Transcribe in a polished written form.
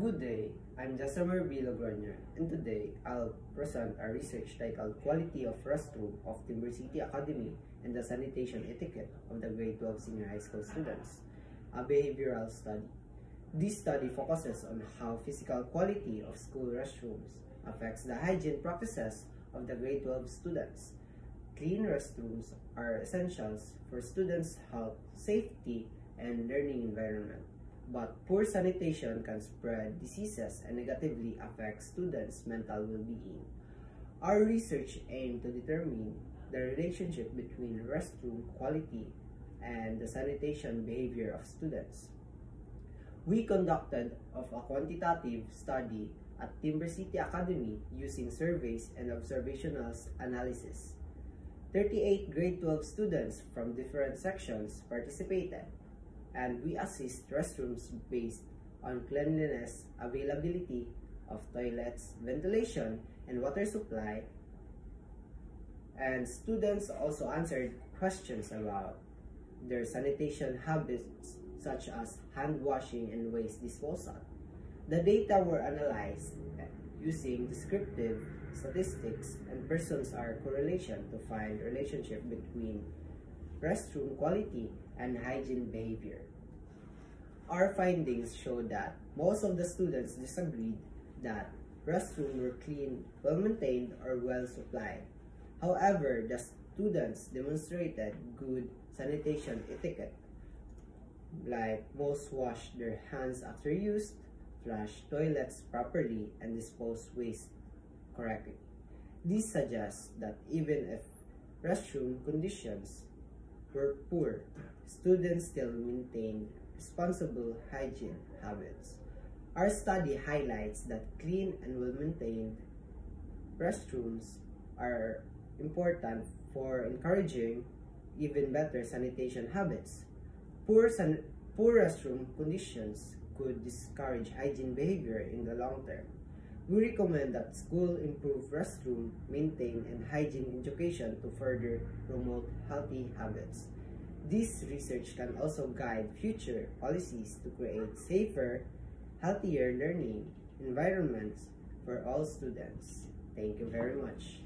Good day, I'm Jasamer B. Logroño, and today I'll present a research titled Quality of Restroom of Timber City Academy and the Sanitation Etiquette of the Grade 12 Senior High School Students, a behavioral study. This study focuses on how physical quality of school restrooms affects the hygiene practices of the Grade 12 students. Clean restrooms are essentials for students' health, safety, and learning environment. But poor sanitation can spread diseases and negatively affect students' mental well-being. Our research aimed to determine the relationship between restroom quality and the sanitation behavior of students. We conducted a quantitative study at Timber City Academy using surveys and observational analysis. 38 grade 12 students from different sections participated, and we assessed restrooms based on cleanliness, availability of toilets, ventilation, and water supply. And students also answered questions about their sanitation habits, such as hand washing and waste disposal. The data were analyzed using descriptive statistics and persons-hour correlation to find a relationship between restroom quality and hygiene behavior. Our findings showed that most of the students disagreed that restrooms were clean, well-maintained, or well-supplied. However, the students demonstrated good sanitation etiquette, like most washed their hands after use, flush toilets properly, and dispose waste correctly. This suggests that even if restroom conditions were poor, students still maintained responsible hygiene habits. Our study highlights that clean and well-maintained restrooms are important for encouraging even better sanitation habits. Poor restroom conditions could discourage hygiene behavior in the long term. We recommend that school improve restroom, maintain, and hygiene education to further promote healthy habits. This research can also guide future policies to create safer, healthier learning environments for all students. Thank you very much.